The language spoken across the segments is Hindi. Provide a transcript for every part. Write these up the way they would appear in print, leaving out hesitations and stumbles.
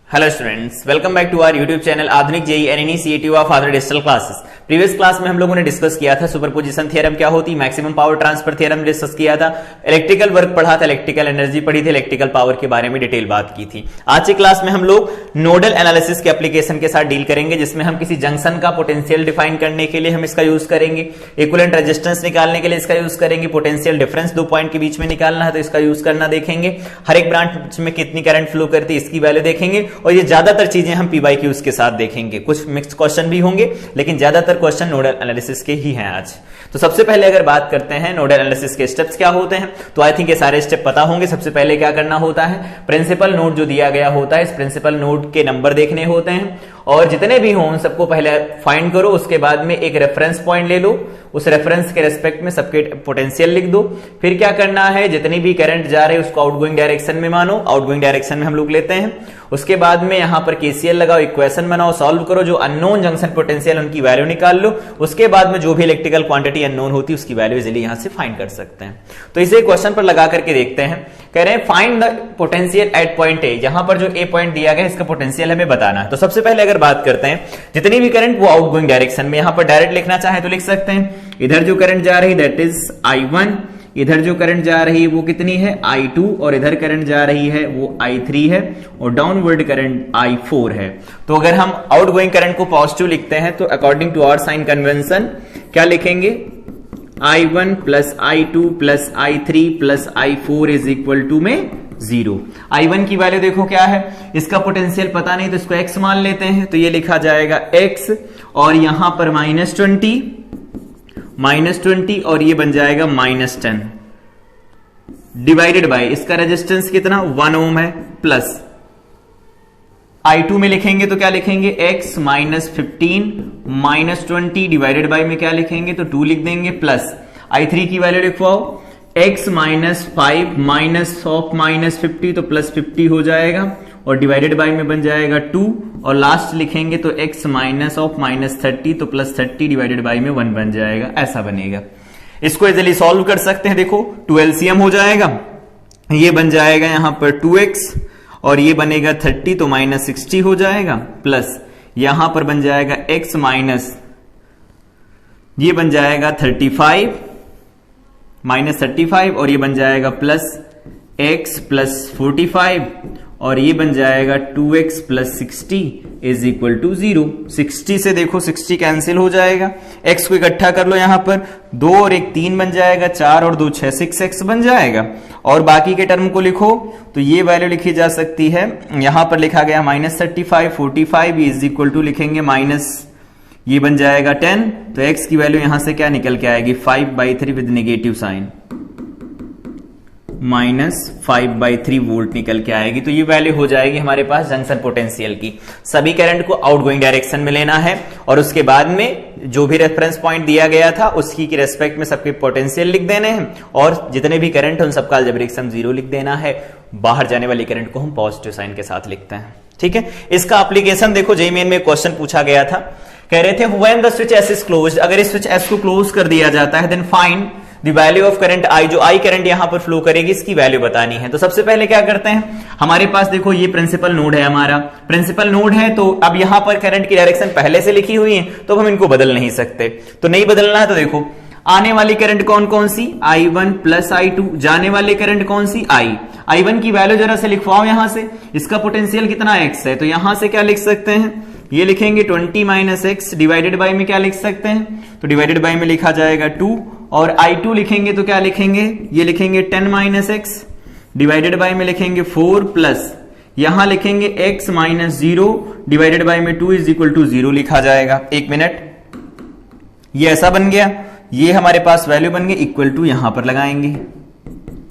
Hello students, welcome back to our YouTube channel Adhunik JEE NEET CET of other digital classes. Previous class में हम लोगों ने डिस्कस किया था सुपरपोजिशन थ्योरम क्या होती, maximum power transfer theorem discuss किया था, इलेक्ट्रिकल वर्क पढ़ा था, इलेक्ट्रिकल एनर्जी पढ़ी थी, इलेक्ट्रिकल पावर के बारे में डिटेल बात की थी। आज की क्लास में हम लोग नोडल एनालिसिस के एप्लीकेशन के साथ डील करेंगे, जिसमें हम किसी जंक्शन का पोटेंशियल डिफाइन करने के लिए हम इसका यूज करेंगे, इक्विवेलेंट रेजिस्टेंस निकालने के लिए इसका यूज करेंगे, पोटेंशियल डिफरेंस दो पॉइंट के बीच में निकालना है तो इसका यूज करना देखेंगे, हर एक ब्रांच में कितनी करंट फ्लो करती है इसकी वैल्यू देखेंगे, और ये ज्यादातर चीजें हम पी बाई क्यूज के साथ देखेंगे। कुछ मिक्स क्वेश्चन भी होंगे लेकिन ज्यादातर क्वेश्चन नोडल एनालिसिस के ही हैं आज। तो सबसे पहले अगर बात करते हैं नोडल एनालिसिस के स्टेप्स क्या होते हैं, तो आई थिंक ये सारे स्टेप पता होंगे। सबसे पहले क्या करना होता है, प्रिंसिपल नोड जो दिया गया होता है, इस प्रिंसिपल नोड के नंबर देखने होते हैं और जितने भी हों उन सबको पहले फाइंड करो, उसके बाद में एक रेफरेंस पॉइंट ले लो, उस रेफरेंस के रेस्पेक्ट में सबके पोटेंशियल लिख दो। फिर क्या करना है, जितनी भी करंट जा रहे हैं उसको आउटगोइंग डायरेक्शन में मानो, आउटगोइंग डायरेक्शन में हम लोग लेते हैं। उसके बाद में यहां पर केसीएल लगाओ, इक्वेशन बनाओ, सॉल्व करो, जो अननोन जंक्शन पोटेंशियल उनकी वैल्यू निकाल लो। उसके बाद में जो भी इलेक्ट्रिकल क्वांटिटी अननोन होती है उसकी वैल्यू इजीली यहां से फाइंड कर सकते हैं। तो इसे क्वेश्चन पर लगा करके देखते हैं। कह रहे हैं find the potential at point A, यहां पर जो ए पॉइंट दिया गया है इसका पोटेंशियल हमें बताना है। तो सबसे पहले अगर बात करते हैं, जितनी भी करंट वो आउटगोइंग डायरेक्शन में, यहां पर डायरेक्ट लिखना चाहे तो लिख सकते हैं, इधर जो करंट जा रही दैट इज I1, इधर जो करंट जा रही है वो कितनी है I2, और इधर करंट जा रही है वो I3 है, और डाउनवर्ड करंट I4 है। तो अगर हम आउटगोइंग करंट को पॉजिटिव लिखते हैं तो according to our sign convention क्या लिखेंगे, I1 plus I2 plus I3 plus I4 is equal to में 0। I1 की वैल्यू देखो क्या है, इसका पोटेंशियल पता नहीं तो इसको x मान लेते हैं, तो ये लिखा जाएगा x, और यहां पर -20 और ये बन जाएगा -10 डिवाइडेड बाय इसका रेजिस्टेंस कितना 1 ओम है, प्लस I2 में लिखेंगे तो क्या लिखेंगे x -15 -20 डिवाइडेड बाय में क्या लिखेंगे तो 2 लिख देंगे, प्लस I3 की वैल्यू लिखवाओ x -5 -50 तो +50 हो जाएगा, और डिवाइडेड बाय में बन जाएगा 2, और लास्ट लिखेंगे तो x -30 तो +30 डिवाइडेड बाय में 1 बन जाएगा, ऐसा बनेगा। इसको इजीली सॉल्व कर सकते हैं, देखो 2 LCM हो जाएगा, ये बन जाएगा यहां पर 2x, और ये बनेगा 30 तो -60 हो जाएगा, प्लस यहां पर बन जाएगा x माइनस ये बन जाएगा 35 -35, और ये बन जाएगा प्लस x प्लस 45, और ये बन जाएगा 2x plus 60 is equal to 0। 60 से देखो 60 कैंसिल हो जाएगा, x को इकट्ठा कर लो, यहां पर 2 और 1 3 बन जाएगा, 4 और 2 6 6x बन जाएगा, और बाकी के टर्म को लिखो तो ये वैल्यू लिखी जा सकती है, यहां पर लिखा गया -35 45 इज इक्वल टू लिखेंगे माइनस ये बन जाएगा 10, तो x की वैल्यू यहां से क्या निकल के आएगी 5/3 विद नेगेटिव साइन, -5/3 वोल्ट निकल के आएगी। तो ये वैल्यू हो जाएगी हमारे पास जंक्शन पोटेंशियल की। सभी करंट को आउटगोइंग डायरेक्शन में लेना है, और उसके बाद में जो भी रेफरेंस पॉइंट दिया गया था उसकी की रेस्पेक्ट में सबके पोटेंशियल लिख देने हैं, और जितने भी करंट उन सबका अलजेब्रिक सम 0 लिख देना है। बाहर जाने वाली करंट को हम पॉजिटिव साइन के साथ लिखते हैं, ठीक है। इसका एप्लीकेशन देखो, जेईई मेन में क्वेश्चन पूछा गया था, कह रहे थे when the switch S is closed, अगर इस स्विच S को क्लोज कर दिया जाता है then find the value of current I, जो I करंट यहां पर फ्लो करेगी इसकी वैल्यू बतानी है। तो सबसे पहले क्या करते हैं, हमारे पास देखो ये प्रिंसिपल नोड है, हमारा प्रिंसिपल नोड है, तो अब यहां पर करंट की डायरेक्शन पहले से लिखी हुई है तो हम इनको बदल नहीं सकते। तो नहीं बदलना है तो देखो आने वाली करंट कौन कौन सी I1 प्लस I2, जाने वाली करंट कौन सी I1 की वैल्यू जरा से लिखवाओ यहां से, इसका पोटेंशियल कितना x है, तो यहां से क्या लिख सकते हैं, ये लिखेंगे 20 - x डिवाइडेड बाय में क्या लिख सकते हैं, तो डिवाइडेड बाय में लिखा जाएगा 2, और I2 लिखेंगे तो क्या लिखेंगे, ये लिखेंगे 10 - x डिवाइडेड बाय में लिखेंगे 4, प्लस यहां लिखेंगे x -0 डिवाइडेड बाय में 2 इज इक्वल टू 0 लिखा जाएगा। 1 मिनट, ये ऐसा बन गया, ये हमारे पास वैल्यू बन गई, इक्वल टू यहां पर लगाएंगे,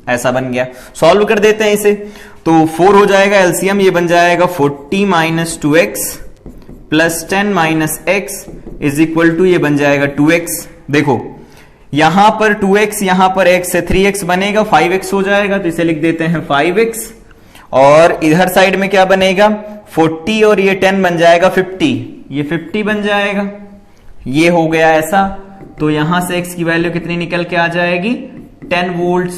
ऐसा बन गया। सॉल्व कर देते हैं इसे, तो 4 हो जाएगा एलसीएम, ये बन जाएगा 40 - 2x plus 10 - x is equal to ये बन जाएगा 2x। देखो यहां पर 2x, यहां पर x से 3x बनेगा, 5x हो जाएगा, तो इसे लिख देते हैं 5x, और इधर साइड में क्या बनेगा 40 और ये 10 बन जाएगा 50, ये 50 बन जाएगा, ये हो गया ऐसा। तो यहां से x की वैल्यू कितनी निकल के आ जाएगी 10 वोल्ट्स।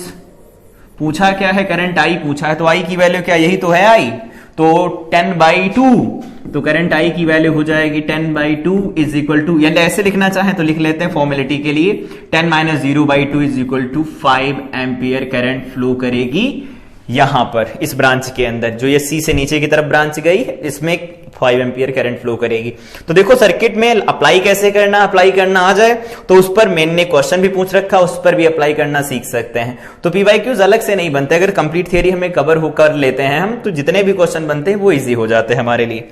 पूछा क्या है, करंट I पूछा है, तो I की वैल्यू क्या, यही तो है I, तो 10/2, तो करंट आई की वैल्यू हो जाएगी 10/2 इज इक्वल टू, या ऐसे लिखना चाहें तो लिख लेते हैं फॉर्मेलिटी के लिए, 10 - 0/2 is equal to 5 ampere current flow करेगी यहां पर इस ब्रांच के अंदर, जो ये सी से नीचे की तरफ ब्रांच गई इसमें 5 एम्पियर करंट फ्लो करेगी। तो देखो सर्किट में अप्लाई कैसे करना, अप्लाई करना आ जाए तो उस पर मैन ने क्वेश्चन भी पूछ रखा, उस पर भी अप्लाई करना सीख सकते हैं। तो पीवाईक्यूज अलग से नहीं बनते, अगर कंप्लीट थियरी हमें कवर होकर लेते हैं हम, तो जितने भी क्वेश्चन बनते हैं वो इजी हो जाते हैं हमारे लिए।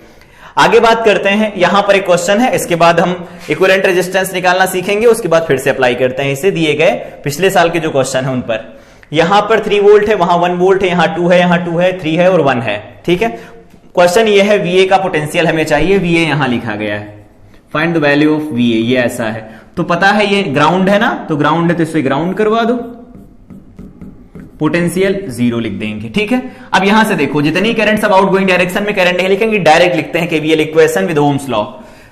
आगे बात करते हैं, यहां पर एक क्वेश्चन है, इसके बाद हम इक्विवेलेंट रेजिस्टेंस निकालना सीखेंगे, उसके बाद फिर से अप्लाई करते हैं इसे दिए गए पिछले साल के जो क्वेश्चन है उन पर। यहां पर 3 वोल्ट है, वहां 1 वोल्ट है, यहां 2 है, यहां 2 है, 3 है और 1 है। ठीक है, क्वेश्चन ये है VA का पोटेंशियल हमें चाहिए, VA यहां लिखा गया है, find the value of VA, ये ऐसा है। तो पता है ये ग्राउंड है ना, तो ग्राउंड है तो इसे ग्राउंड करवा दो, पोटेंशियल 0 लिख देंगे। ठीक है, अब यहां से देखो जितनी करंट सब आउटगोइंग डायरेक्शन में करंट नहीं लिखेंगे, डायरेक्ट लिखते हैं KVL equation with Ohm's law.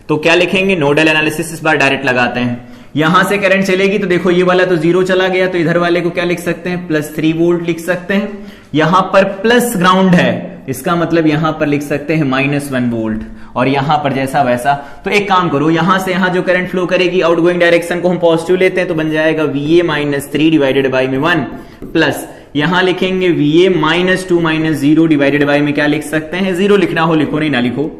तो क्या लिखेंगे, नोडल एनालिसिस इस बार डायरेक्ट लगाते हैं। यहां से करंट चलेगी तो देखो ये वाला तो 0 चला गया, तो इधर वाले को क्या लिख सकते हैं, +3 वोल्ट लिख सकते हैं। यहां पर प्लस ग्राउंड है, इसका मतलब यहां पर लिख सकते हैं -1 वोल्ट, और यहां पर जैसा वैसा। तो एक काम करो, यहां से यहां जो करंट फ्लो करेगी आउटगोइंग डायरेक्शन को हम पॉजिटिव लेते हैं, तो बन जाएगा VA -3 डिवाइडेड बाई में 1 प्लस, यहां लिखेंगे VA -2 - 0 डिवाइडेड बाई में क्या लिख सकते हैं, 0 लिखना हो लिखो, नहीं ना लिखो,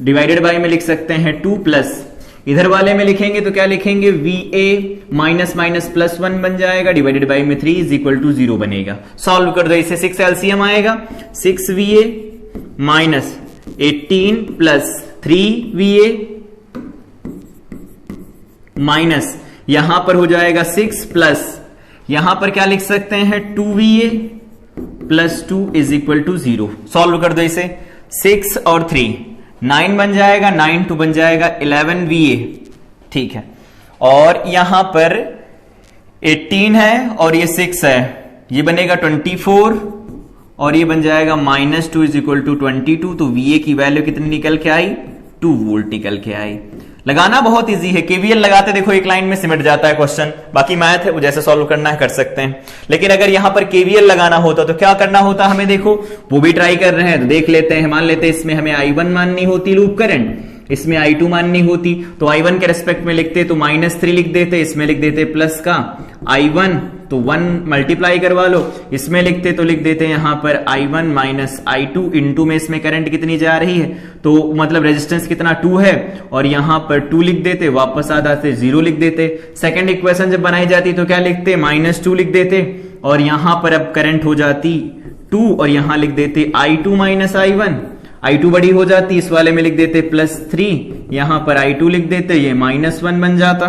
डिवाइडेड बाई में लिख सकते हैं 2 प्लस, इधर वाले में लिखेंगे तो क्या लिखेंगे, VA -+1 बन जाएगा, डिवाइडेड बाई में 3 इज इक्वल टू 0 बनेगा। सॉल्व कर दो इसे, 6 LCM आएगा, 6VA -18 प्लस 3VA माइनस, यहां पर हो जाएगा 6 प्लस, यहां पर क्या लिख सकते हैं 2VA plus 2 is equal to 0। Solve कर दो इसे, 6 और 3 9 बन जाएगा, 9 2 बन जाएगा 11VA। ठीक है, और यहां पर 18 है और ये 6 है, ये बनेगा 24 और ये बन जाएगा -2 इज इक्वल टू 22। तो VA की वैल्यू कितनी निकल के आई, 2 वोल्ट निकल के आई। लगाना बहुत इजी है, KVL लगाते देखो एक लाइन में सिमट जाता है क्वेश्चन, बाकी मैथ है वो जैसे सॉल्व करना है कर सकते हैं। लेकिन अगर यहां पर KVL लगाना होता तो क्या करना होता हमें, देखो वो भी ट्राई कर रहे हैं तो देख लेते हैं। मान लेते हैं इसमें हमें I1 माननी होती लूप करंट, इसमें I2 माननी होती, तो I1 के रेस्पेक्ट में लिखते तो -3 लिख देते, इसमें लिख देते प्लस का I1, तो 1 मल्टीप्लाई करवा लो, इसमें लिखते तो लिख देते यहां पर I1 माइनस I2 इनटू में इसमें करंट कितनी जा रही है, तो मतलब रेजिस्टेंस कितना 2 है, और यहां पर 2 लिख देते, वापस आ जाते 0 लिख देते। सेकंड इक्वेशन जब बनाई जाती तो क्या लिखते, -2 लिख देते, और यहां पर अब करंट हो जाती 2 और यहां लिख देते I2 माइनस I1, I2 बड़ी हो जाती, इस वाले में लिख देते +3, यहां पर I2 लिख देते, ये -1 बन जाता,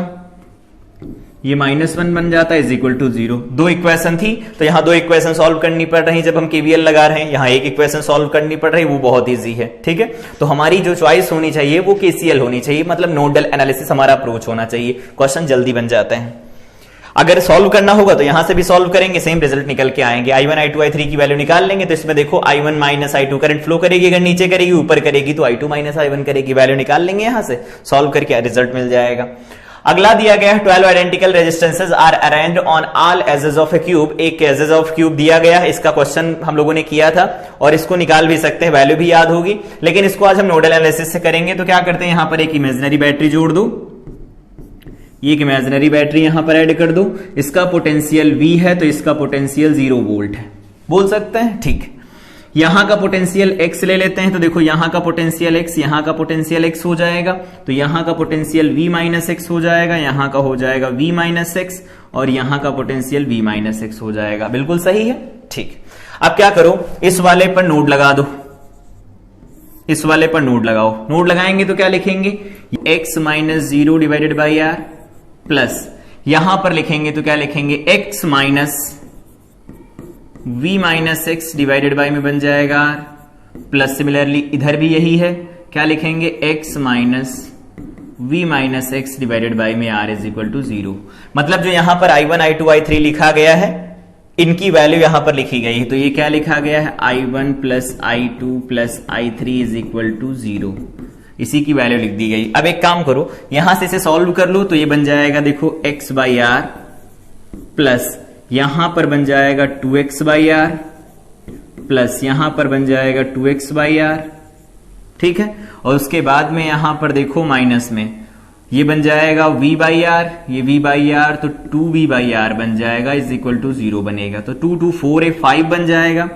ये -1 बन जाता इज इक्वल टू 0। 2 इक्वेशन थी, तो यहां 2 इक्वेशन सॉल्व करनी पड़ रही जब हम KVL लगा रहे हैं, यहां एक इक्वेशन सॉल्व करनी पड़ रही, वो बहुत इजी है। ठीक है, तो हमारी जो चॉइस होनी चाहिए वो KCL होनी चाहिए, मतलब नोडल एनालिसिस हमारा अप्रोच होना चाहिए, क्वेश्चन जल्दी बन जाते हैं। अगर सॉल्व करना होगा तो यहां से भी सॉल्व करेंगे, सेम रिजल्ट निकल के आएंगे। I1 I2 I3 की वैल्यू निकाल लेंगे, तो इसमें देखो I1 minus I2 current flow करेगी, अगर नीचे करेगी ऊपर करेगी तो I2 माइनस I1 करेगी, वैल्यू निकाल लेंगे यहां से, सॉल्व करके रिजल्ट मिल जाएगा। अगला दिया गया है 12 identical resistances are arranged on all edges of a cube. एक एजेस ऑफ क्यूब दिया गया है, इसका क्वेश्चन हम लोगों ने किया था और इसको निकाल भी सकते हैं, वैल्यू भी याद होगी, लेकिन इसको आज हम नोडल एनालिसिस से करेंगे। तो क्या करते हैं, यहां पर एक इमेजिनरी बैटरी जोड़ दो, ये एक इमेजिनरी बैटरी यहां पर ऐड कर दो, इसका पोटेंशियल V है तो इसका पोटेंशियल 0 वोल्ट है, बोल सकते हैं। ठीक, यहां का पोटेंशियल X ले लेते हैं, तो देखो यहां का पोटेंशियल X, यहां का पोटेंशियल X हो जाएगा, तो यहां का पोटेंशियल V माइनस X हो जाएगा, यहां का हो जाएगा V माइनस X, और यहां का पोटेंशियल V माइनस X हो जाएगा। बिल्कुल सही है। ठीक, अब क्या करो, इस वाले पर नोड लगा दो, इस वाले पर नोड लगाओ। नोड लगाएंगे तो क्या लिखेंगे, X minus 0 divided by R plus, यहां पर लिखेंगे तो क्या लिखेंगे, X minus V minus X divided by में बन जाएगा R प्लस, सिमिलरली इधर भी यही है, क्या लिखेंगे X minus V minus X divided by में R इज इक्वल टू 0। मतलब जो यहां पर I1 I2 I3 लिखा गया है, इनकी वैल्यू यहां पर लिखी गई है, तो ये क्या लिखा गया है, I1 plus I2 plus I3 is equal to 0, इसी की वैल्यू लिख दी गई। अब एक काम करो, यहां से इसे सॉल्व कर लो, तो ये बन जाएगा देखो X बाई R प्लस, यहां पर बन जाएगा 2X बाई R प्लस यहां पर बन जाएगा 2x/r, ठीक है। और उसके बाद में यहां पर देखो माइनस में ये बन जाएगा v/r, ये v/r तो 2v/r बन जाएगा इज इक्वल टू 0 बनेगा। तो 2 2 4 5 बन जाएगा,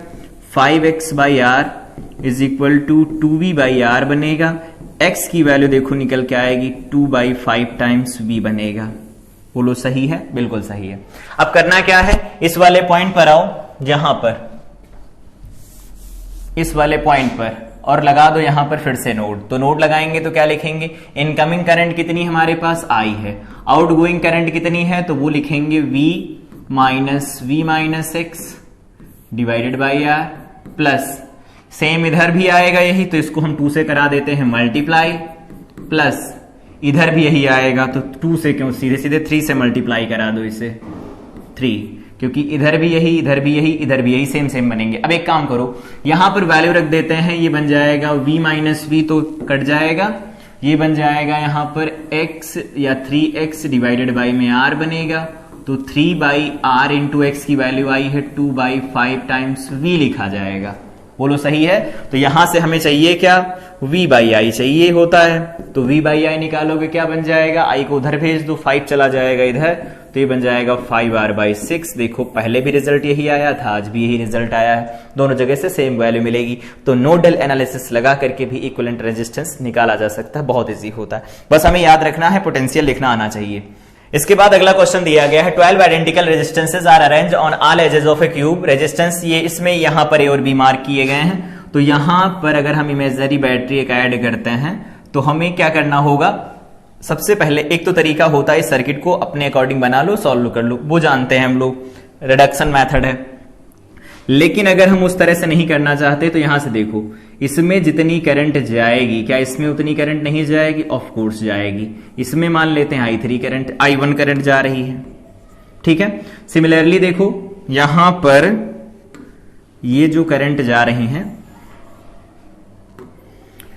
5x/r is equal to 2v/r बनेगा। x की वैल्यू देखो निकल के आएगी 2/5 टाइम्स v बनेगा। बोलो सही है? बिल्कुल सही है। अब करना क्या है, इस वाले पॉइंट पर आओ, यहां पर इस वाले पॉइंट पर, और लगा दो यहां पर फिर से नोड। तो नोड लगाएंगे तो क्या लिखेंगे, इनकमिंग करंट कितनी हमारे पास I है, आउटगोइंग करंट कितनी है, तो वो लिखेंगे v-x divided by r plus, same इधर भी आएगा यही, तो इसको हम 2 से करा देते हैं मल्टीप्लाई, प्लस इधर भी यही आएगा, तो 2 से क्यों, सीधे सीधे 3 से मल्टीप्लाई करा दो इसे, 3, क्योंकि इधर भी यही, इधर भी यही, इधर भी यही, सेम सेम बनेंगे। अब एक काम करो, यहां पर वैल्यू रख देते हैं, ये बन जाएगा v तो कट जाएगा, ये बन जाएगा यहां पर x या 3x डिवाइडेड बाई में r बनेगा, तो 3/r इंटू एक्स की वैल्यू आई है 2/5 टाइम्स v लिखा जाएगा। बोलो सही है? तो यहां से हमें चाहिए क्या, v/i चाहिए होता है, तो v/i निकालोगे क्या बन जाएगा, i को उधर भेज दो, 5 चला जाएगा इधर, तो ये बन जाएगा 5r/6। देखो पहले भी रिजल्ट यही आया था, आज भी यही रिजल्ट आया है, दोनों जगह से सेम वैल्यू मिलेगी। तो नोडल एनालिसिस लगा करके भी इक्विवेलेंट रेजिस्टेंस निकाला जा सकता है, बहुत इजी होता है। बस हमें याद रखना है, पोटेंशियल लिखना आना चाहिए। इसके बाद अगला क्वेश्चन दिया गया है 12 identical resistances are arranged on all edges of a cube. Resistance ये इसमें यहां पर ए और बी मार्क किए गए हैं। तो यहां पर अगर हम इमेजिनरी बैटरी एक ऐड करते हैं तो हमें क्या करना होगा, सबसे पहले एक तो तरीका होता है इस सर्किट को अपने अकॉर्डिंग बना लो, सॉल्व कर लो, वो जानते हैं हम लोग, रिडक्शन मेथड है। लेकिन अगर हम उस तरह से नहीं करना चाहते तो यहां से देखो, इसमें जितनी करंट जाएगी, क्या इसमें उतनी करंट नहीं जाएगी, ऑफ कोर्स जाएगी। इसमें मान लेते हैं I3 करंट, I1 करंट जा रही है, ठीक है। सिमिलरली देखो यहां पर ये जो करंट जा रही हैं,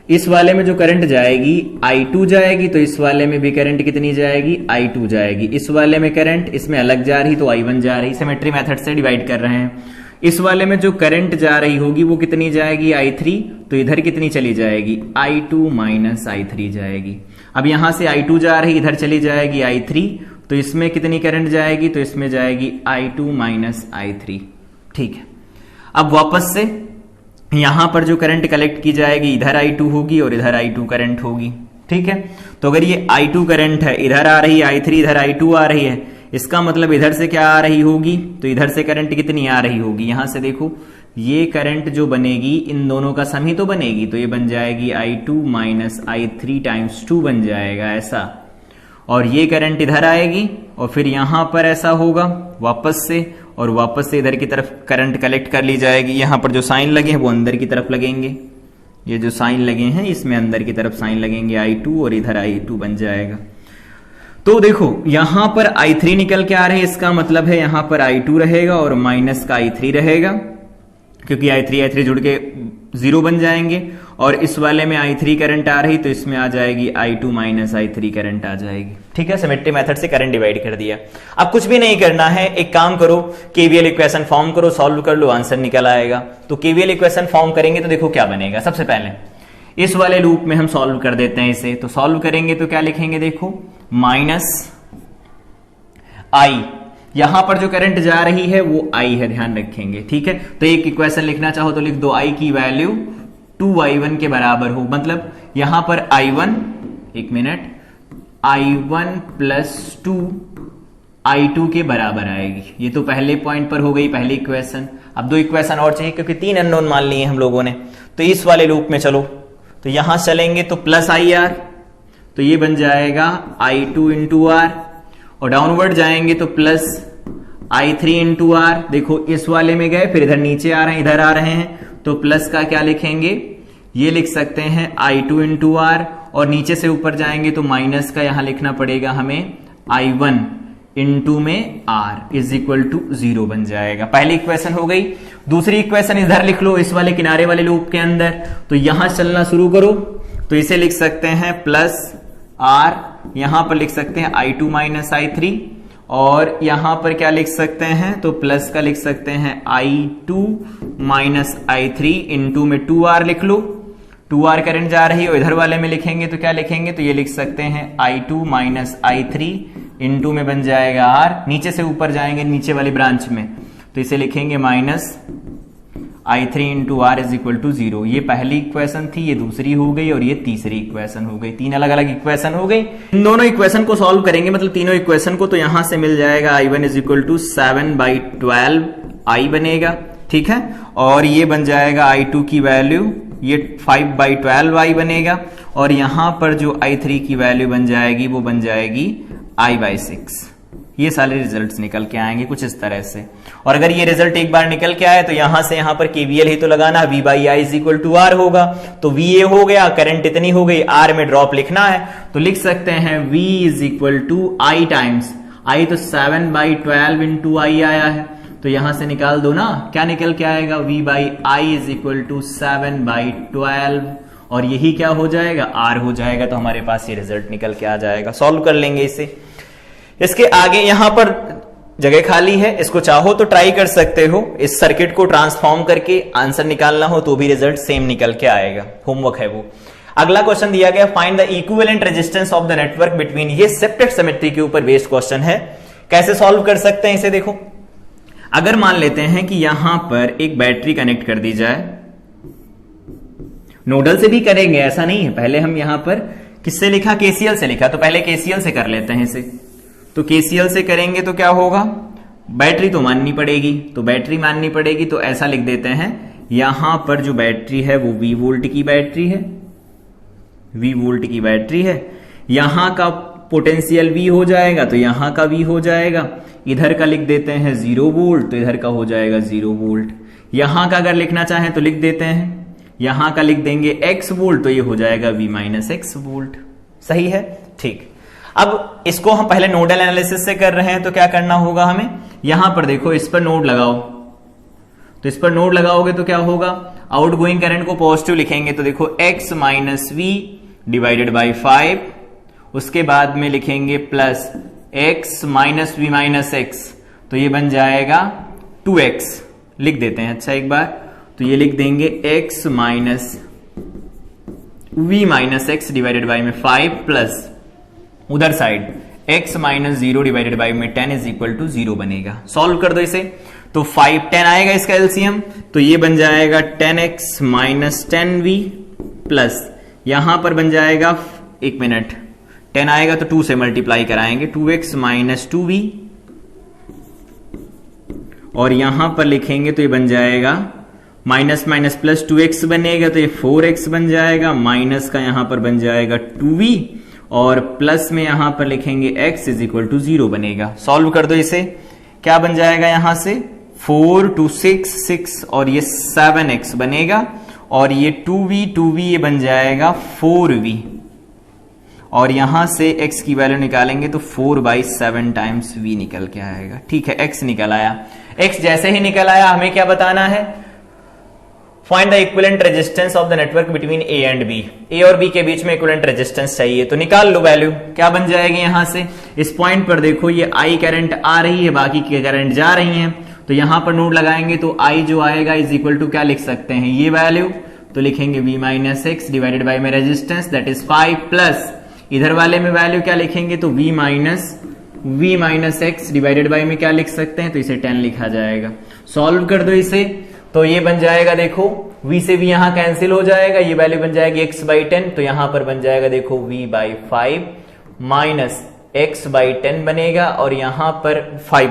इस वाले में जो करंट जाएगी I2 जाएगी, तो इस वाले में भी करंट कितनी जाएगी, I2 जाएगी। इस वाले में करंट इसमें अलग जा रही तो I1 जा रही, सिमेट्री मेथड से डिवाइड कर रहे हैं। इस वाले में जो करंट जा रही होगी वो कितनी जाएगी, I3, तो इधर कितनी चली जाएगी, I2 माइनस I3 जाएगी। अब यहां से I2 जा रही, इधर चली जाएगी I3, तो इसमें कितनी करंट जाएगी, तो इसमें जाएगी I2 माइनस I3, ठीक है। अब वापस से यहां पर जो करंट कलेक्ट की जाएगी, इधर I2 होगी और इधर I2 करंट होगी, ठीक है। तो अगर ये I2 करंट है, इधर आ रही है I3, इधर I2 आ रही है, इसका मतलब इधर से क्या आ रही होगी, तो इधर से करंट कितनी आ रही होगी, यहां से देखो ये करंट जो बनेगी इन दोनों का सम ही तो बनेगी, तो ये बन जाएगी I2 माइनस I3 टाइम्स 2 बन जाएगा ऐसा। और ये करंट इधर आएगी और फिर यहां पर ऐसा होगा वापस से, और वापस से इधर की तरफ करंट कलेक्ट कर ली जाएगी। यहां पर जो साइन लगे हैं वो अंदर की तरफ लगेंगे, ये जो साइन लगे हैं इसमें अंदर की तरफ साइन लगेंगे I2, और इधर I2 बन जाएगा। तो देखो यहां पर I3 निकल के आ रहे हैं, इसका मतलब है यहां पर I2 रहेगा और माइनस का I3 रहेगा, क्योंकि I3 जुड़ के 0 बन जाएंगे। और इस वाले में I3 करंट आ रही तो इसमें आ जाएगी I2 माइनस I3 करंट आ जाएगी, ठीक है। सिमेट्री मेथड से करंट डिवाइड कर दिया। अब कुछ भी नहीं करना है, एक काम करो, केवीएल इक्वेशन फॉर्म करो, सॉल्व कर लो, आंसर निकल आएगा। तो केवीएल इक्वेशन फॉर्म करेंगे तो देखो क्या बनेगा। सबसे पहले इस वाले लूप में हम सॉल्व कर देते हैं इसे, तो सॉल्व करेंगे तो क्या लिखेंगे, देखो माइनस I, यहां पर जो करंट जा रही है वो I है, ध्यान रखेंगे, ठीक है। तो एक इक्वेशन लिखना चाहो तो लिख दो I की वैल्यू 2I1 के बराबर हो, मतलब यहां पर I1, एक मिनट, I1 प्लस 2 I2 के बराबर आएगी। ये तो पहले पॉइंट पर हो गई पहली इक्वेशन। अब दो इक्वेशन और चाहिए, क्योंकि 3 अननोन मान लिए हम लोगों ने। तो इस वाले लूप में चलो, तो यहां चलेंगे तो प्लस IR, तो ये बन जाएगा I2 इंटू R, और डाउनवर्ड जाएंगे तो प्लस I3 इंटू R। देखो इस वाले में गए, फिर इधर नीचे आ रहे हैं, इधर आ रहे हैं, तो प्लस का क्या लिखेंगे, ये लिख सकते हैं I2 इंटू R, और नीचे से ऊपर जाएंगे तो माइनस का यहां लिखना पड़ेगा हमें I1 इंटू में R इज इक्वल टू 0 बन जाएगा। पहली इक्वेशन हो गई। दूसरी इक्वेशन इधर लिख लो, इस वाले किनारे वाले लूप के अंदर, तो यहां चलना शुरू करो, तो इसे लिख सकते हैं प्लस R, यहां पर लिख सकते हैं I2 माइनस I3, और यहां पर क्या लिख सकते हैं, तो प्लस का लिख सकते हैं I2 माइनस I3 इंटू में 2R लिख लो, 2R करंट जा रही है, और इधर वाले में लिखेंगे तो क्या लिखेंगे, तो ये लिख सकते हैं I2 माइनस I3 इंटू में बन जाएगा R, नीचे से ऊपर जाएंगे नीचे वाली ब्रांच में, तो इसे लिखेंगे minus I3 into R is equal to 0। ये पहली इक्वेशन थी, ये दूसरी हो गई और ये तीसरी इक्वेशन हो गई, तीन अलग अलग इक्वेशन हो गई। इन दोनों इक्वेशन को सॉल्व करेंगे, मतलब तीनों इक्वेशन को, तो यहां से मिल जाएगा I1 is equal to 7/12 I बनेगा, ठीक है, और ये बन जाएगा I2 की वैल्यू, ये 5/12 I बनेगा, और यहां पर जो I3 की वैल्यू बन जाएगी वो बन जाएगी I/6। ये सारे रिजल्ट्स निकल के आएंगे कुछ इस तरह से। और अगर ये रिजल्ट एक बार निकल के आए तो यहां से यहां पर KVL ही तो लगाना, V/I is equal to R होगा, तो VA हो गया, करंट इतनी हो गई, R में ड्रॉप लिखना है तो लिख सकते हैं V is equal to I times I, तो 7/12 इंटू I आया है, तो यहां से निकाल दो ना, क्या निकल के आएगा, V/I इज इक्वल टू 7/12, और यही क्या हो जाएगा, R हो जाएगा, तो हमारे पास ये रिजल्ट निकल के आ जाएगा। सॉल्व कर लेंगे इसे। इसके आगे यहां पर जगह खाली है, इसको चाहो तो ट्राई कर सकते हो, इस सर्किट को ट्रांसफॉर्म करके आंसर निकालना हो तो भी रिजल्ट सेम निकल के आएगा, होमवर्क है वो। अगला क्वेश्चन दिया गया, find the equivalent resistance of the network between, ये सेप्टेड सिमेट्री के ऊपर बेस्ड क्वेश्चन है। कैसे सॉल्व कर सकते हैं इसे, देखो, अगर मान लेते हैं कि यहां पर एक बैटरी कनेक्ट कर दी जाए, नोडल से भी करेंगे ऐसा नहीं है, पहले हम यहां पर किससे लिखा, KCL से लिखा, तो पहले KCL से कर लेते हैं इसे। तो KCL से करेंगे तो क्या होगा, बैटरी तो माननी पड़ेगी, तो बैटरी माननी पड़ेगी, तो ऐसा लिख देते हैं, यहां पर जो बैटरी है वो V वोल्ट की बैटरी है, V वोल्ट की बैटरी है, यहां का पोटेंशियल V हो जाएगा तो यहां का V हो जाएगा, इधर का लिख देते हैं 0 वोल्ट, तो इधर का हो जाएगा 0 वोल्ट, यहां का अगर लिखना चाहें तो लिख देते हैं, यहां का लिख देंगे X वोल्ट, तो ये हो जाएगा V-X वोल्ट। सही है, ठीक। अब इसको हम पहले नोडल एनालिसिस से कर रहे हैं, तो क्या करना होगा हमें, यहां पर देखो, इस पर नोड लगाओ, तो इस पर नोड लगाओगे तो क्या होगा, आउटगोइंग करंट को पॉजिटिव लिखेंगे, तो देखो X minus V divided by 5, उसके बाद में लिखेंगे plus X minus V minus X, तो ये बन जाएगा 2X, लिख देते हैं, अच्छा एक बार, तो ये लिख देंगे X minus V minus X divided by में 5 प्लस उधर side x minus 0 divided by में 10 इज इक्वल टू 0 बनेगा। सॉल्व कर दो इसे, तो 5 10 आएगा इसका एलसीएम, तो ये बन जाएगा 10x माइनस 10v प्लस यहां पर बन जाएगा, एक मिनट, 10 आएगा तो 2 से मल्टीप्लाई कराएंगे, 2x माइनस 2v, और यहां पर लिखेंगे तो ये बन जाएगा माइनस माइनस प्लस 2x बनेगा, तो ये 4x बन जाएगा, माइनस का यहां पर बन जाएगा 2v, और प्लस में यहां पर लिखेंगे x इज इक्वल टू 0 बनेगा। सॉल्व कर दो इसे, क्या बन जाएगा यहां से, 4 2 6 और ये 7x बनेगा, और ये 2v ये बन जाएगा 4v, और यहां से x की वैल्यू निकालेंगे तो 4/7 टाइम्स v निकल के आएगा। ठीक है, x निकल आया। x जैसे ही निकल आया हमें क्या बताना है, find the equivalent resistance of the network between A and B, A और B के बीच में इक्विवेलेंट रेजिस्टेंस चाहिए, तो निकाल लो वैल्यू, क्या बन जाएगी यहां से, इस पॉइंट पर देखो ये I करंट आ रही है, बाकी के करंट जा रही हैं, तो यहां पर नोड लगाएंगे तो I जो आएगा इज इक्वल टू क्या लिख सकते हैं, ये वैल्यू, तो लिखेंगे V-X डिवाइडेड बाई में रेजिस्टेंस दैट इज 5 प्लस इधर वाले में वैल्यू क्या लिखेंगे, तो V-X डिवाइडेड बाई में क्या लिख सकते हैं, तो इसे 10 लिखा जाएगा। सॉल्व कर दो इसे, तो ये बन जाएगा, देखो v से v यहां कैंसिल हो जाएगा, ये वैल्यू बन जाएगी x/10, तो यहां पर बन जाएगा देखो v/5 माइनस x/10 बनेगा, और यहां पर 5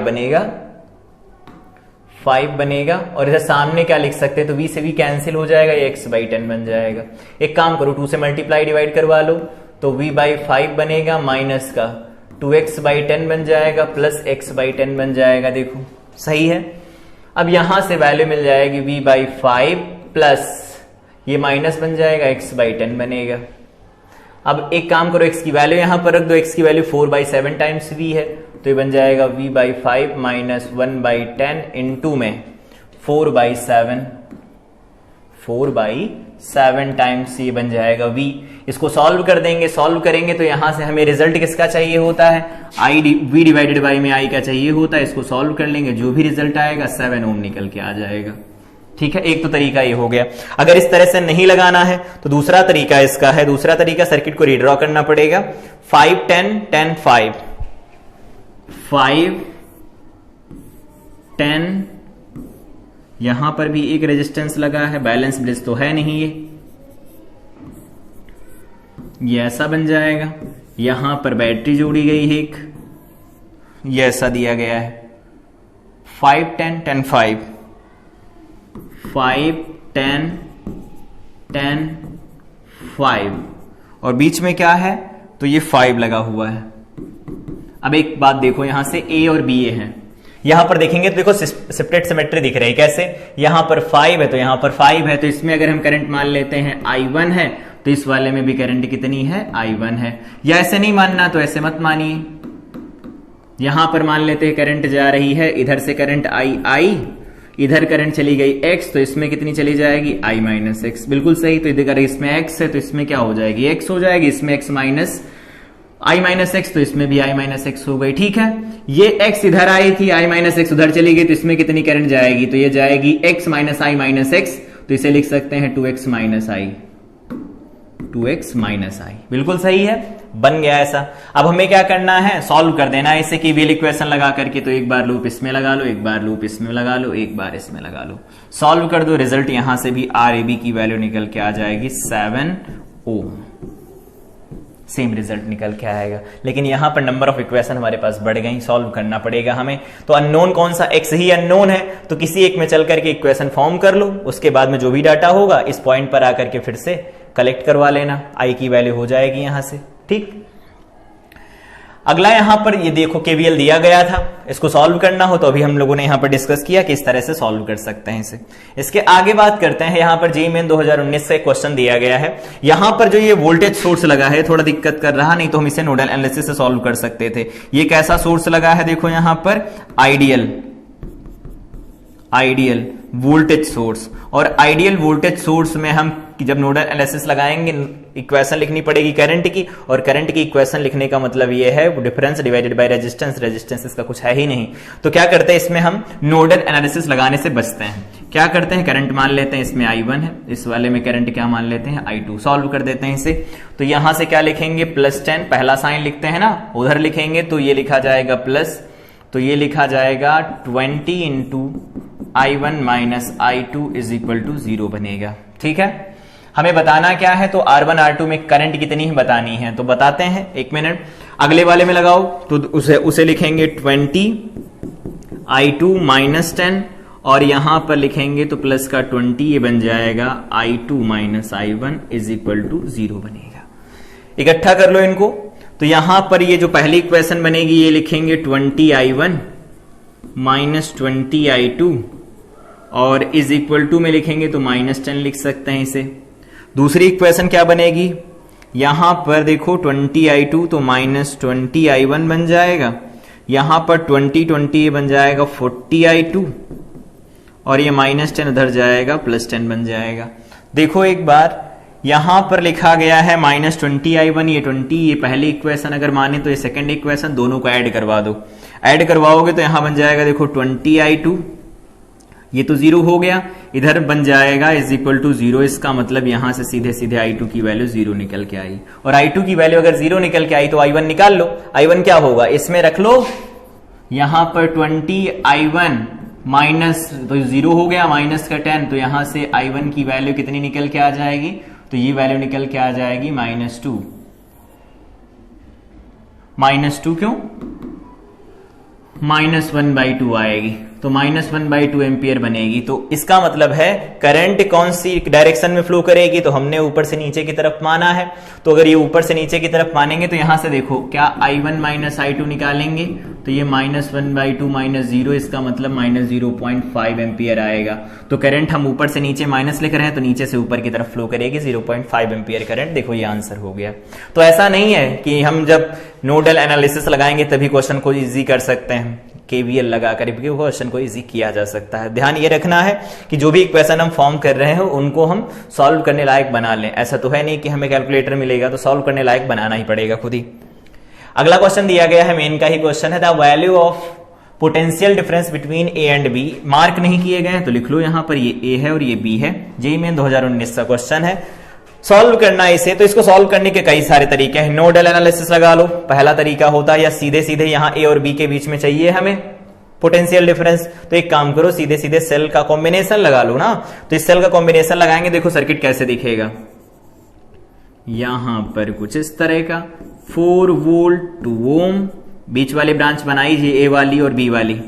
बनेगा, और इधर सामने क्या लिख सकते हैं, तो v से v कैंसिल हो जाएगा, ये x/10 बन जाएगा। एक काम करो, 2 से मल्टीप्लाई डिवाइड करवा लो, तो v/5 बनेगा, माइनस का 2x/10 बन जाएगा, प्लस x/10 बन जाएगा। देखो सही है। अब यहां से वैल्यू मिल जाएगी v/5 प्लस ये माइनस बन जाएगा, x/10 बनेगा। अब एक काम करो, x की वैल्यू यहां पर रख दो, x की वैल्यू 4/7 टाइम्स v है, तो ये बन जाएगा v/5 माइनस 1/10 इंटू में 4/7 7 टाइम्स ये बन जाएगा v। इसको सॉल्व कर देंगे, सॉल्व करेंगे तो यहां से हमें रिजल्ट किसका चाहिए होता है, v डिवाइडेड बाई में i का चाहिए होता है। इसको सॉल्व कर लेंगे, जो भी रिजल्ट आएगा 7 ओम निकल के आ जाएगा। ठीक है, एक तो तरीका ये हो गया। अगर इस तरह से नहीं लगाना है तो दूसरा तरीका इसका है, दूसरा तरीका सर्किट को रीड्रॉ करना पड़ेगा। 5 10 10 5 5 10, यहां पर भी एक रेजिस्टेंस लगा है, बैलेंस ब्रिज तो है नहीं ये ऐसा बन जाएगा। यहां पर बैटरी जोड़ी गई है एक, ये ऐसा दिया गया है। 5 10 10 5 5 10 10 5 और बीच में क्या है, तो ये 5 लगा हुआ है। अब एक बात देखो, यहां से A और B है, यहां पर देखेंगे तो देखो सेपरेट सिमेट्री दिख रही है। कैसे, यहां पर 5 है तो यहां पर 5 है, तो इसमें अगर हम करंट मान लेते हैं I1 है तो इस वाले में भी करंट कितनी है, I1 है। या ऐसे नहीं मानना तो ऐसे मत मानिए, यहां पर मान लेते हैं करंट जा रही है, इधर से करंट I, इधर करंट चली गई x, तो इसमें कितनी चली जाएगी, I माइनस एक्स। बिल्कुल सही। तो अगर इसमें x है तो इसमें क्या हो जाएगी, x हो जाएगी। इसमें x minus I minus x, तो इसमें भी I माइनस एक्स हो गई। ठीक है, ये x इधर आई थी, I माइनस एक्स उधर चली गई, तो इसमें कितनी करंट जाएगी, तो ये जाएगी x minus I minus x, तो इसे लिख सकते हैं 2x minus I, 2x minus I। बिल्कुल सही है, बन गया ऐसा। अब हमें क्या करना है, सॉल्व कर देना है इसे कि व्हील इक्वेशन लगा करके। तो एक बार लूप इसमें लगा लो, एक बार लूप इसमें लगा लो, एक बार इसमें लगा लो, सॉल्व कर दो। रिजल्ट यहां से भी RAB की वैल्यू निकल के आ जाएगी 7 ओम, सेम रिजल्ट निकल के आएगा। लेकिन यहां पर नंबर ऑफ इक्वेशन हमारे पास बढ़ गई, सॉल्व करना पड़ेगा हमें। तो अननोन कौन सा, x ही अननोन है, तो किसी एक में चल करके इक्वेशन फॉर्म कर लो, उसके बाद में जो भी डाटा होगा इस पॉइंट पर आकर के फिर से कलेक्ट करवा लेना, I की वैल्यू हो जाएगी यहां से। ठीक, अगला यहां पर ये देखो KVL दिया गया था, इसको सॉल्व करना हो तो अभी हम लोगों ने यहां पर डिस्कस किया कि इस तरह से सॉल्व कर सकते हैं इसे। इसके आगे बात करते हैं, यहां पर जेईई मेन 2019 से क्वेश्चन दिया गया है। यहां पर जो ये वोल्टेज सोर्स लगा है थोड़ा दिक्कत कर रहा, नहीं तो हम इसे नोडल एनालिसिस से सॉल्व कर सकते थे। ये कैसा सोर्स लगा है, देखो यहां पर आइडियल वोल्टेज सोर्स, और आइडियल वोल्टेज सोर्स में हम जब नोडल एनालिसिस लगाएंगे इक्वेशन लिखनी पड़ेगी करंट की, और करंट की इक्वेशन लिखने का मतलब ये है difference divided by resistance, resistance इसका कुछ है ही नहीं। तो क्या करते हैं, इसमें हम नोडल एनालिसिस लगाने से बचते हैं। क्या करते हैं, करंट मान लेते हैं, इसमें I1 है, इस वाले में करंट क्या मान लेते हैं, I2। सॉल्व कर देते हैं इसे। तो यहां से क्या लिखेंगे, +10, पहला साइन लिखते हैं ना, उधर लिखेंगे तो ये लिखा जाएगा प्लस, तो ये लिखा जाएगा 20 into I1 minus I2 is equal to 0 बनेगा। ठीक है, हमें बताना क्या है, तो R1 R2 में करंट कितनी है बतानी है, तो बताते हैं, एक मिनट। अगले वाले में लगाओ तो उसे लिखेंगे 20 I2 माइनस 10, और यहां पर लिखेंगे तो प्लस का 20, ये बन जाएगा I2 माइनस I1 इज इक्वल टू 0 बनेगा। इकट्ठा कर लो इनको, तो यहां पर ये जो पहली इक्वेशन बनेगी ये लिखेंगे 20 I1 माइनस 20 I2, और इज इक्वल टू में लिखेंगे तो -10 लिख सकते हैं इसे। दूसरी इक्वेशन क्या बनेगी, यहां पर देखो 20 I2 तो -20 I1 बन जाएगा, यहां पर 20 20 बन जाएगा 40 I2, और ये -10 उधर जाएगा +10 बन जाएगा। देखो एक बार, यहां पर लिखा गया है -20 I1, ये 20, ये पहली इक्वेशन अगर माने तो ये सेकंड इक्वेशन, दोनों को ऐड करवा दो। ऐड करवाओगे तो यहां बन जाएगा देखो 20 I2, ये तो 0 हो गया, इधर बन जाएगा इज इक्वल टू 0। इसका मतलब यहां से सीधे सीधे I2 की वैल्यू 0 निकल के आई, और I2 की वैल्यू अगर 0 निकल के आई तो I1 निकाल लो। I1 क्या होगा, इसमें रख लो, यहां पर 20 I1 माइनस, तो 0 हो गया, माइनस का 10, तो यहां से I1 की वैल्यू कितनी निकल के आ जाएगी, तो ये वैल्यू निकल के आ जाएगी -2। -2 क्यों, -1/2 आएगी, तो -1/2 एम्पियर बनेगी। तो इसका मतलब है करंट कौन सी डायरेक्शन में फ्लो करेगी, तो हमने ऊपर से नीचे की तरफ माना है। तो अगर ये ऊपर से नीचे की तरफ मानेंगे तो यहां से देखो क्या I1 माइनस I2 निकालेंगे, तो ये -1/2 -0, इसका मतलब -0.5 एम्पियर आएगा। तो करंट हम ऊपर से नीचे माइनस लिख रहे हैं, तो नीचे से ऊपर की तरफ फ्लो करेगी 0.5 एम्पियर करंट। देखो ये आंसर हो गया। तो ऐसा नहीं है कि हम जब नोडल एनालिसिस लगाएंगे तभी क्वेश्चन को इजी कर सकते हैं, केवीएल लगाकर भी क्वेश्चन को इजी किया जा सकता है। ध्यान ये रखना है कि जो भी इक्वेशन हम फॉर्म कर रहे हो उनको हम सॉल्व करने लायक बना लें। ऐसा तो है नहीं कि हमें कैलकुलेटर मिलेगा तो सॉल्व करने लायक बनाना ही पड़ेगा खुद ही। अगला क्वेश्चन दिया गया है, मेन का ही क्वेश्चन है, the value of potential difference between A and B. Mark नहीं किए गए हैं तो लिख लो यहां पर ये ए है और ये बी है। जेईई मेन 2019 का क्वेश्चन है, सॉल्व करना है इसे। तो इसको सॉल्व करने के कई सारे तरीके हैं। नोडल एनालिसिस लगा लो, पहला तरीका होता है, या सीधे सीधे यहां ए और बी के बीच में चाहिए हमें पोटेंशियल डिफरेंस, तो एक काम करो सीधे सीधे सेल का कॉम्बिनेशन लगा लो ना। तो इस सेल का कॉम्बिनेशन लगाएंगे, देखो सर्किट कैसे दिखेगा, यहां पर कुछ इस तरह का 4 वोल्ट 2 ओम, बीच वाली ब्रांच बनाई जी ए वाली और बी वाली।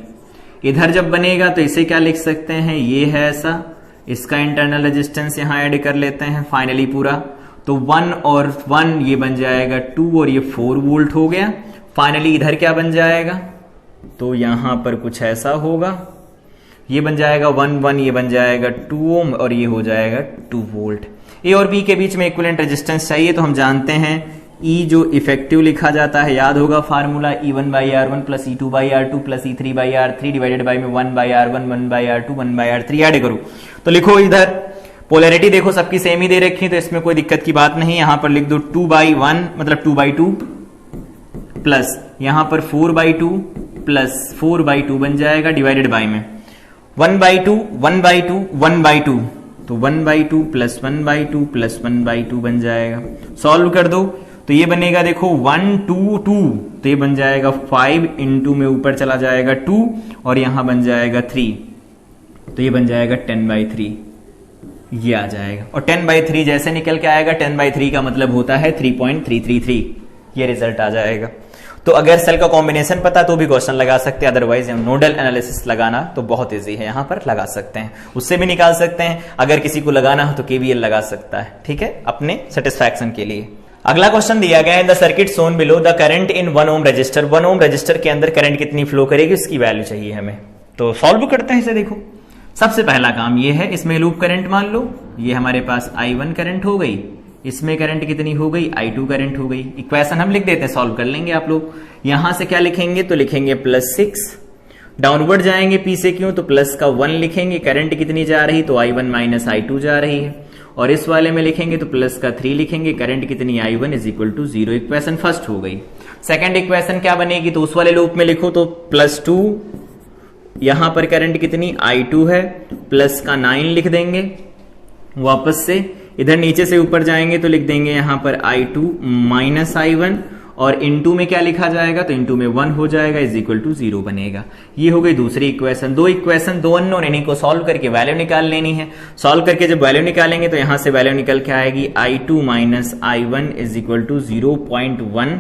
इधर जब बनेगा तो इसे क्या लिख सकते हैं, ये है ऐसा, इसका इंटरनल रेजिस्टेंस यहां ऐड कर लेते हैं फाइनली पूरा। तो 1 और 1 ये बन जाएगा 2 और ये 4 वोल्ट हो गया। फाइनली इधर क्या बन जाएगा, तो यहां पर कुछ ऐसा होगा, ये बन जाएगा 1 1, ये बन जाएगा 2 ओम और ये हो जाएगा 2 वोल्ट। ए और बी के बीच में इक्विवेलेंट रेजिस्टेंस चाहिए, तो हम जानते हैं E जो इफेक्टिव लिखा जाता है, याद होगा formula, E1/R1 plus E2/R2 plus E3/R3 divided by में 1/R1 1/R2 1/R3 ऐड करो। तो लिखो इधर पोलैरिटी देखो सबकी सेम ही दे रखी है, तो इसमें कोई दिक्कत की बात नहीं। यहां पर लिख दो 2/1 मतलब 2/2 प्लस यहां पर 4/2 प्लस 4/2 बन जाएगा डिवाइडेड बाई में 1/2 1/2 1/2, तो 1/2 प्लस 1/2 प्लस 1/2 बन जाएगा। सॉल्व कर दो तो ये बनेगा देखो 1 2 2, तो ये बन जाएगा 5 इंटू में ऊपर चला जाएगा 2 और यहां बन जाएगा 3, तो ये बन जाएगा 10/3, ये आ जाएगा। और 10/3 जैसे निकल के आएगा, 10/3 का मतलब होता है 3.333, ये रिजल्ट आ जाएगा। तो अगर सेल का कॉम्बिनेशन पता तो भी क्वेश्चन लगा सकते हैं, अदरवाइज हम नोडल एनालिसिस लगाना तो बहुत इजी है, यहां पर लगा सकते हैं, उससे भी निकाल सकते हैं। अगर किसी को लगाना हो तो केवीएल लगा सकता है, ठीक है, अपने सेटिस्फैक्शन के लिए। अगला क्वेश्चन दिया गया है, the circuit shown below the current in 1 ohm resistor. 1 ohm resistor के अंदर करंट कितनी फ्लो करेगी उसकी वैल्यू चाहिए हमें। तो सॉल्व करते हैं इसे। देखो सबसे पहला काम ये है, इसमें लूप करंट मान लो, ये हमारे पास I1 करंट हो गई, इसमें करंट कितनी हो गई, I2 करंट हो गई। इक्वेशन हम लिख देते हैं, सॉल्व कर लेंगे आप लोग। यहां से क्या लिखेंगे, तो लिखेंगे +6, डाउनवर्ड जाएंगे P से क्यों, तो प्लस का 1 लिखेंगे, करंट कितनी जा रही, तो I1 माइनस I2 जा रही है। और इस वाले में लिखेंगे तो प्लस का 3 लिखेंगे, करंट कितनी I1 is equal to 0। Equation first हो गई। सेकंड इक्वेशन क्या बनेगी, तो उस वाले लूप में लिखो तो +2, यहां पर करंट कितनी I2 है, प्लस का 9 लिख देंगे। वापस से इधर नीचे से ऊपर जाएंगे तो लिख देंगे यहां पर I2 माइनस I1, और इनटू में क्या लिखा जाएगा, तो इनटू में 1 हो जाएगा, इज इक्वल टू 0 बनेगा। ये हो गई दूसरी इक्वेशन। दो इक्वेशन, दो अननोन, इन्हीं को सॉल्व करके वैल्यू निकाल लेनी है। सॉल्व करके जब वैल्यू निकालेंगे तो यहां से वैल्यू निकल के आएगी I2 माइनस I1 is equal to 0.13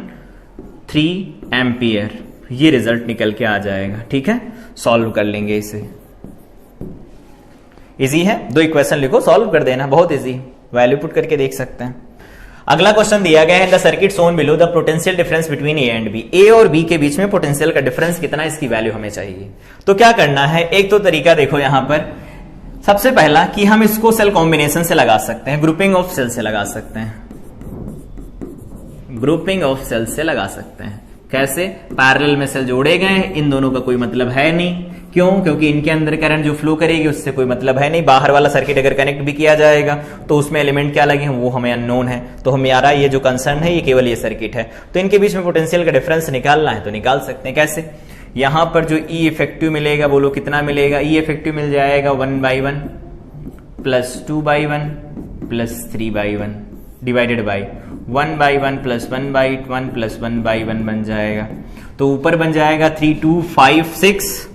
ampere. ये रिजल्ट निकल के आ जाएगा, ठीक है। सॉल्व कर लेंगे इसे, इजी है, दो इक्वेशन लिखो, सॉल्व कर देना, बहुत इजी, वैल्यू पुट करके देख सकते हैं। अगला क्वेश्चन दिया गया है, the circuit shown below the potential difference between A and B. A और बी के बीच में पोटेंशियल का डिफरेंस कितना, इसकी वैल्यू हमें चाहिए। तो क्या करना है, एक तो तरीका देखो यहां पर, सबसे पहला कि हम इसको सेल कॉम्बिनेशन से लगा सकते हैं, ग्रुपिंग ऑफ सेल से लगा सकते हैं, ग्रुपिंग ऑफ सेल से लगा सकते हैं। कैसे, पैरेलल में सेल जोड़े गए हैं, इन दोनों का कोई मतलब है नहीं, क्यों, क्योंकि इनके अंदर करंट जो फ्लो करेगी उससे कोई मतलब है नहीं। बाहर वाला सर्किट अगर कनेक्ट भी किया जाएगा तो उसमें एलिमेंट क्या लगे हैं वो हमें अननोन है, तो हमारा ये जो कंसर्न है ये केवल ये सर्किट है। तो इनके बीच में पोटेंशियल का डिफरेंस निकालना है तो निकाल सकते हैं। कैसे, यहां पर जो ई इफेक्टिव मिलेगा, बोलो कितना मिलेगा, ई इफेक्टिव मिल जाएगा 1/1 plus 2/1 plus 3/1 divided by 1/1 plus 1/1 plus 1/1 बन जाएगा। तो ऊपर बन जाएगा 3 2 5 6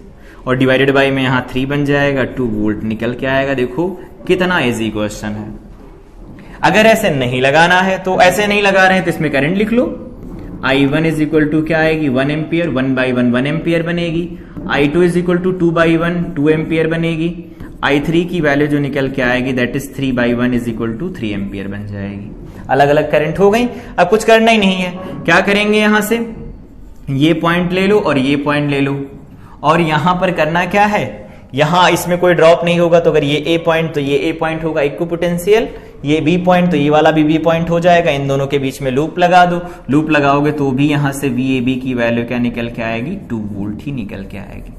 और डिवाइडेड बाई में यहां 3 बन जाएगा, 2 वोल्ट निकल के आएगा। देखो कितना इजी क्वेश्चन है। अगर ऐसे नहीं लगाना है तो ऐसे नहीं लगा रहे हैं तो इसमें करंट लिख लो, I1 इज इक्वल टू क्या आएगी 1 एम्पियर, 1/1 1 एम्पियर बनेगी। I2 is equal to 2/1 2 ampere बनेगी। I3 की वैल्यू जो निकल के आएगी that is 3/1 is equal to 3 ampere बन जाएगी। अलग अलग करंट हो गई। अब कुछ करना ही नहीं है, क्या करेंगे, यहां से ये पॉइंट ले लो और ये पॉइंट ले लो, और यहां पर करना क्या है, यहां इसमें कोई ड्रॉप नहीं होगा, तो अगर ये ए पॉइंट तो ये ए पॉइंट होगा इक्विपोटेंशियल, ये बी पॉइंट, तो ये वाला भी बी पॉइंट हो जाएगा। इन दोनों के बीच में लूप लगा दो, लूप लगाओगे तो भी यहां से VAB की वैल्यू क्या निकल के आएगी, 2 वोल्ट ही निकल के आएगी।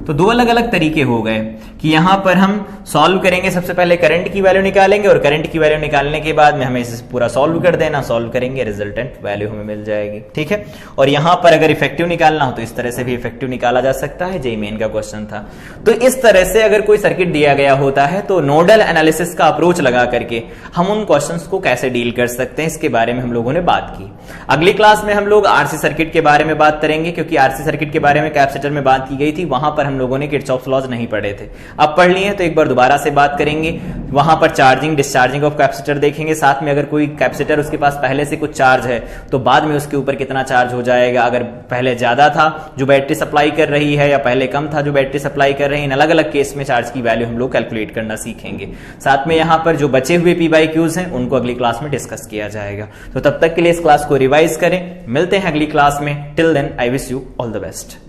तो दो अलग अलग तरीके हो गए कि यहां पर हम सॉल्व करेंगे, सबसे पहले करंट की वैल्यू निकालेंगे और करंट की वैल्यू निकालने के बाद में हमें इसे पूरा सॉल्व कर देना, सॉल्व करेंगे रिजल्टेंट वैल्यू हमें मिल जाएगी, ठीक है। और यहां पर अगर इफेक्टिव निकालना हो तो इस तरह से भी इफेक्टिव निकाला जा सकता है, जेईई मेन का क्वेश्चन था। तो इस तरह से अगर कोई सर्किट दिया गया होता है तो नोडल एनालिसिस का अप्रोच लगा करके हम उन क्वेश्चंस को कैसे डील कर सकते हैं, इसके बारे में हम लोगों ने बात की। अगली क्लास में हम लोग आरसी सर्किट के बारे में बात करेंगे, क्योंकि आरसी सर्किट के बारे में कैपेसिटर में बात की गई थी, वहां पर हम लोगों ने किरचॉफ्स लॉज नहीं पढ़े थे। अब पढ़ लिए तो एक बार दोबारा से बात करेंगे, वहां पर चार्जिंग डिस्चार्जिंग ऑफ कैपेसिटर देखेंगे, साथ में अगर कोई कैपेसिटर उसके पास पहले से कुछ चार्ज है तो बाद में उसके ऊपर कितना चार्ज हो जाएगा, अगर पहले ज्यादा था जो बैटरी सप्लाई कर रही है या पहले कम था जो बैटरी सप्लाई कर रही है, इन अलग अलग केस में चार्ज की वैल्यू हम लोग कैलकुलेट करना सीखेंगे। साथ में यहां पर जो बचे हुए P/Qs हैं उनको अगली क्लास में डिस्कस किया जाएगा। तो तब तक के लिए इस क्लास को रिवाइज करें, मिलते हैं अगली क्लास में। Till then I wish you all the best.